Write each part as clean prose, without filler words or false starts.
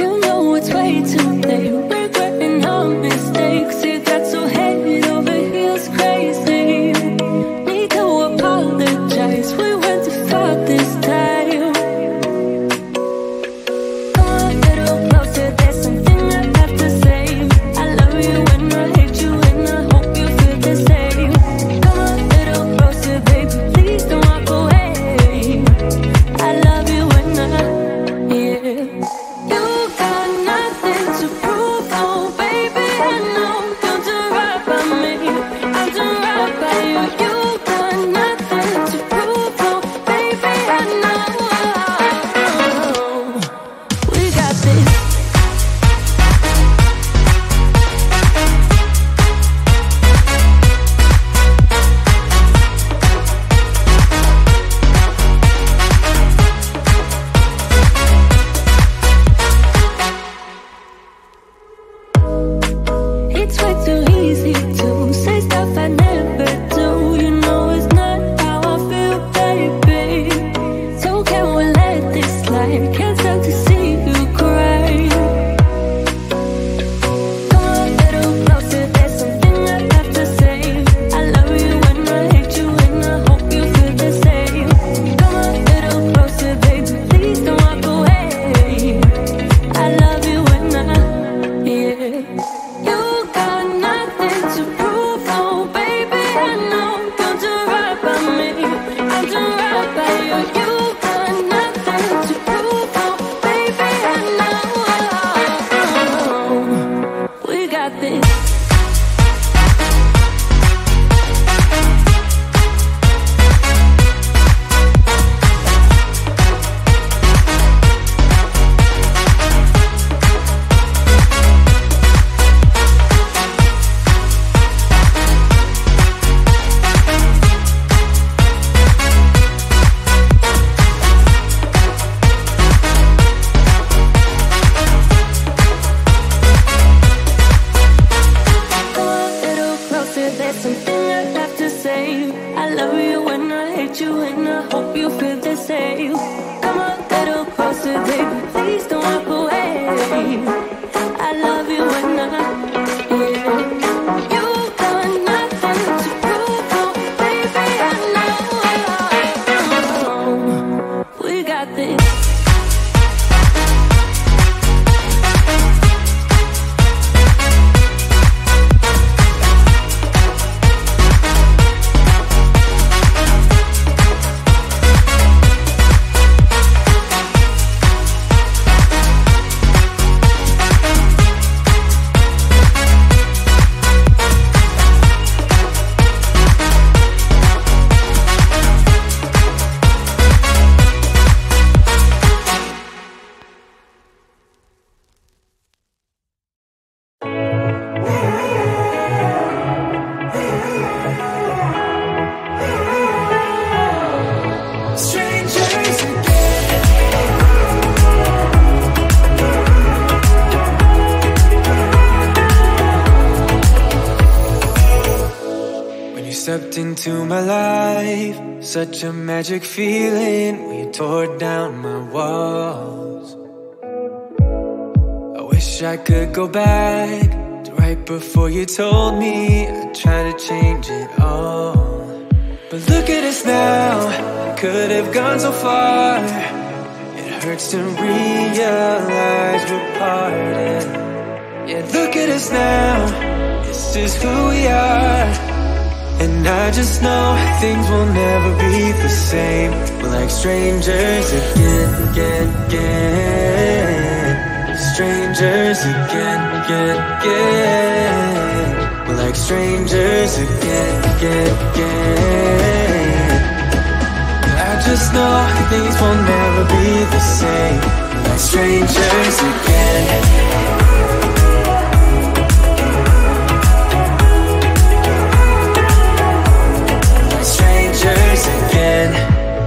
You know it's way too late. Regretting our mistakes. It got so head over heels crazy. Need to apologize. We went too far this time. Come a little closer. There's something I have to say. I love you and I hate you and I hope you feel the same. Come a little closer, baby. Please don't walk away. I love you and yeah. You got nothing to prove, oh baby. I know you'll do right by me. I'll do right by you. You got nothing to prove, oh baby. I know we got this. It's way too easy to say stuff I never do. You know it's not how I feel, baby. So can we let this slide? Can't stand to see you cry. Come a little closer, there's something I have to say. I love you and I hate you and I hope you feel the same. Come a little closer, baby, please don't walk away. I love you and yeah. You got nothing to prove, oh baby. I know you'll do right by me. I'll do right by you. You got nothing to prove, oh baby. I know we got this. Come a little closer, there's something I have to say. I love you and I hate you and I hope you feel the same. Come a little closer, baby, please don't walk away. I love you and yeah. You got nothing to prove, oh baby. I know we got this. Stepped into my life, such a magic feeling when you tore down my walls. I wish I could go back to right before you told me I'd try to change it all. But look at us now, could have gone so far. It hurts to realize we're parted. Yeah, look at us now, this is who we are. And I just know things will never be the same. We're like strangers again. Strangers again. We're like strangers again. I just know things will never be the same. We're like strangers again. Again.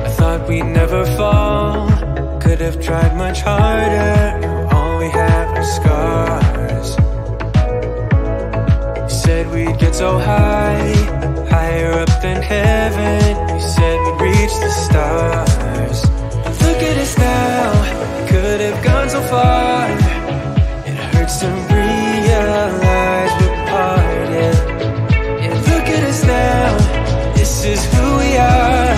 I thought we'd never fall. Could have tried much harder. All we have are scars. You said we'd get so high, higher up than heaven. You said we'd reach the stars. But look at us now, could could have gone so far. It hurts to realize we're parted. Yeah, look at us now, this is who we are.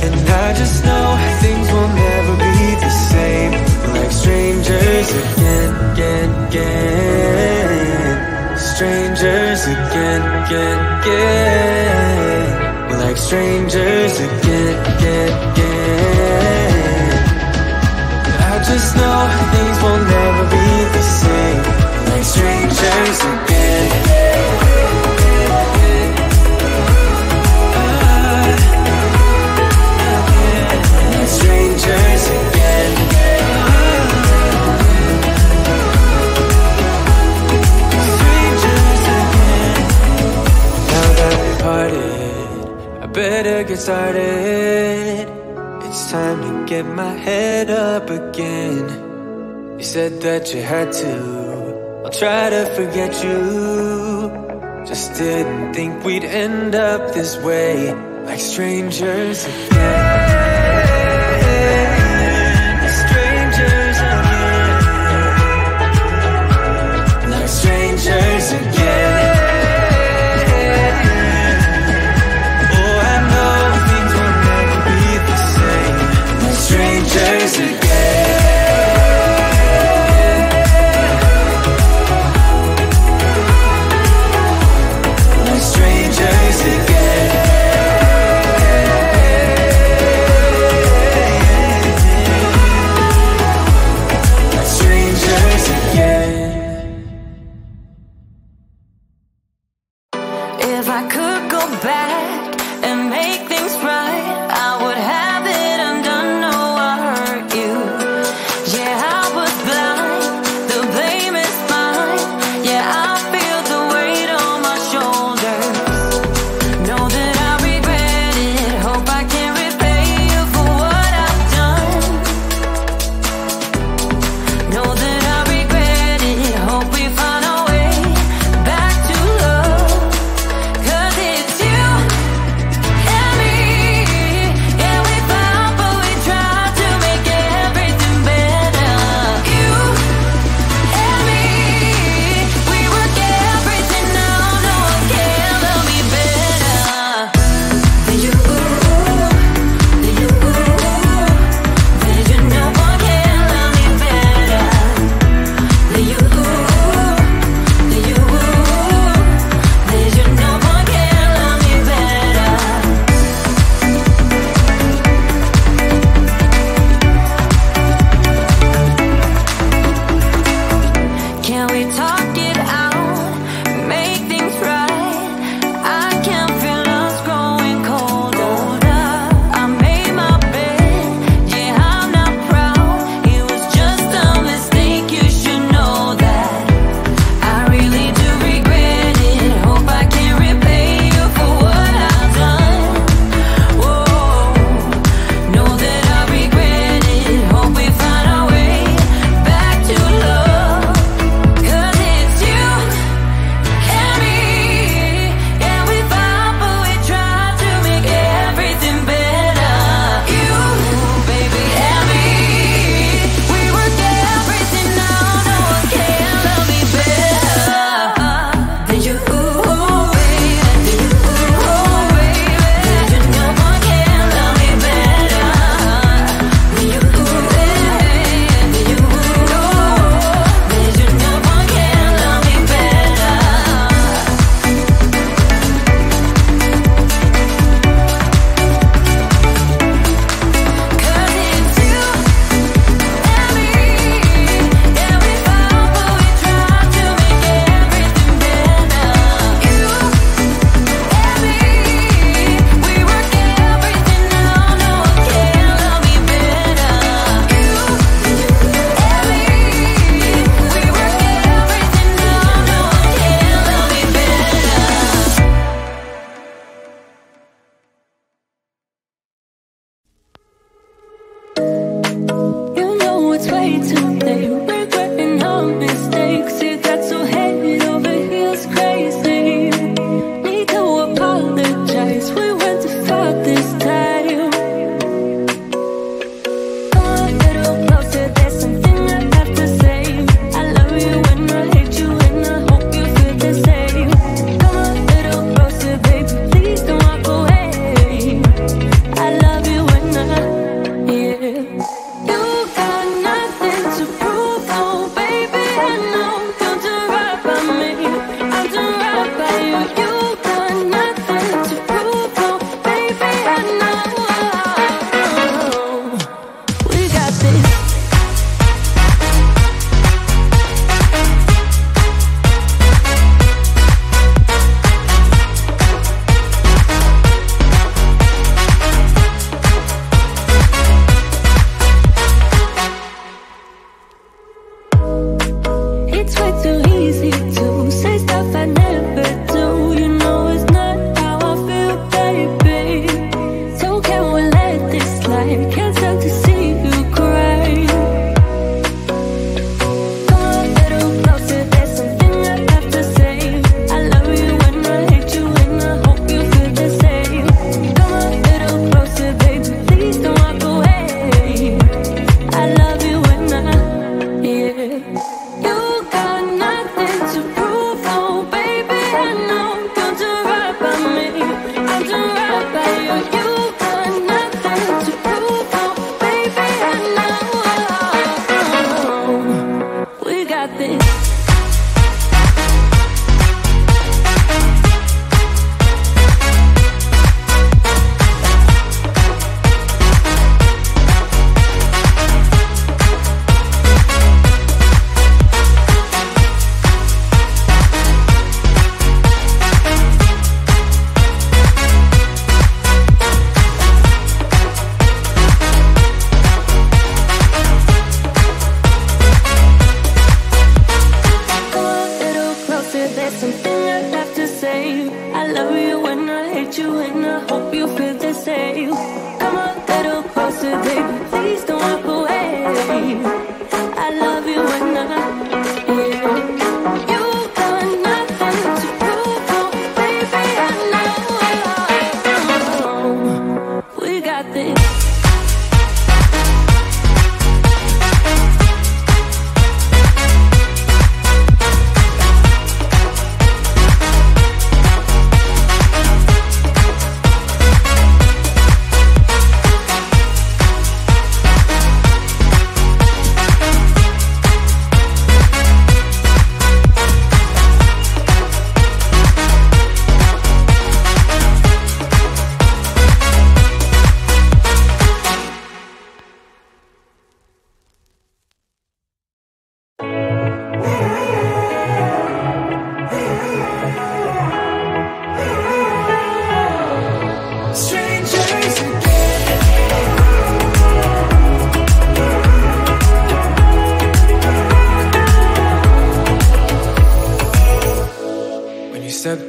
And I just know things will never be the same. We're like strangers again, again, again. Strangers again, again, again. We're like strangers again, again, again. I just know things will never be the same. We're like strangers again. Strangers again. Strangers again. Now that we parted, I better get started. It's time to get my head up again. You said that you had to, I'll try to forget you. Just didn't think we'd end up this way, like strangers again. Strangers again. Oh, I know things will never be the same. Like strangers again. Like strangers again. Like strangers again. If I could go back and make things right, I would have it undone. No, I hurt you. Yeah, I was blind. The blame is mine. Yeah, I feel the weight on my shoulders. Know that I regret it. Hope I can repay you for what I've done. Know that I regret it. Hope we find our way back to love. 'Cause it's you and me. Yeah, we fought, but we tried to make everything better. You and me, we work everything out. No one can love me better than you. Than you. Than you. No one can love me better than you. Than you. Than you. No one can love me better. Can we talk it out? Make things right. I can feel us growing colder. I made my bed. Yeah, I'm not proud. It was just a mistake. You should know that. I really do regret it. Hope I can repay you for what I've done. Whoa, know that I regret it. Hope we find our way back to love. 'Cause it's you and me. Yeah, we fought, but we tried to make everything better. You, baby, and me. We work everything out. No one can love me better than you, baby. Than you, baby. Than you. No one can love me better than you, baby. Than you, no one can love me better. 'Cause it's you and me. Yeah, we fought, but we tried to make everything better. You and me, we work everything out. No one can love me better. You and me, we work everything out. No one can love me better. You know it's way too late. Regretting our mistakes. It got so head over heels crazy. Need to apologize. We went too far this time. Come a little closer. There's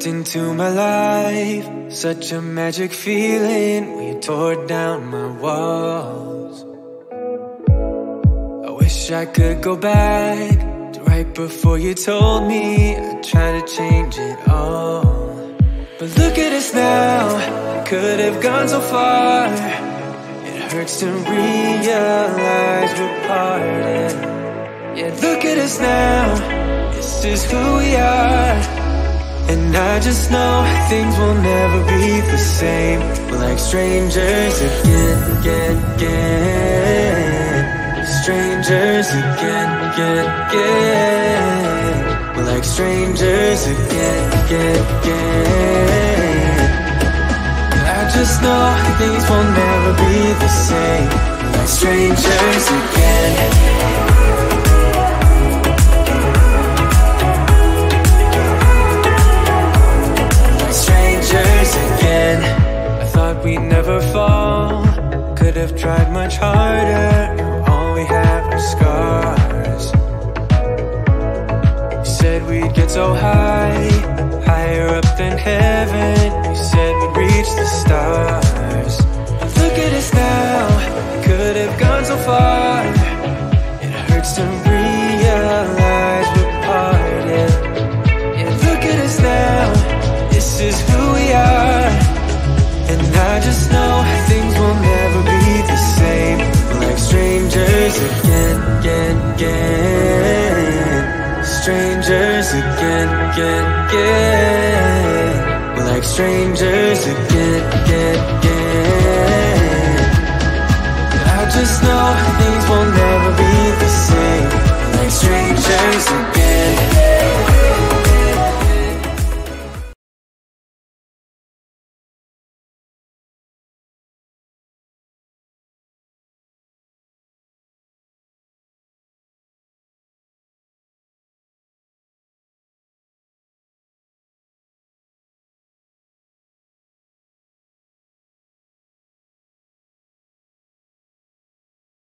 into my life. Such a magic feeling when you tore down my walls. I wish I could go back to right before you told me I'd try to change it all. But look at us now, could have gone so far. It hurts to realize we're parted. Yeah, look at us now, this is who we are. And I just know things will never be the same. We're like strangers again. Strangers again. We're like strangers again. I just know things will never be the same. We're like strangers again. Again. I thought we'd never fall. Could have tried much harder. Now all we have are scars. You said we'd get so high, higher up than heaven. You said we'd reach the stars. But look at us now, could have gone so far. It hurts to realize we're parted. Yeah, look at us now, this is who we are. And I just know things will never be the same. We're like strangers again. Strangers again. We're like strangers again. I just know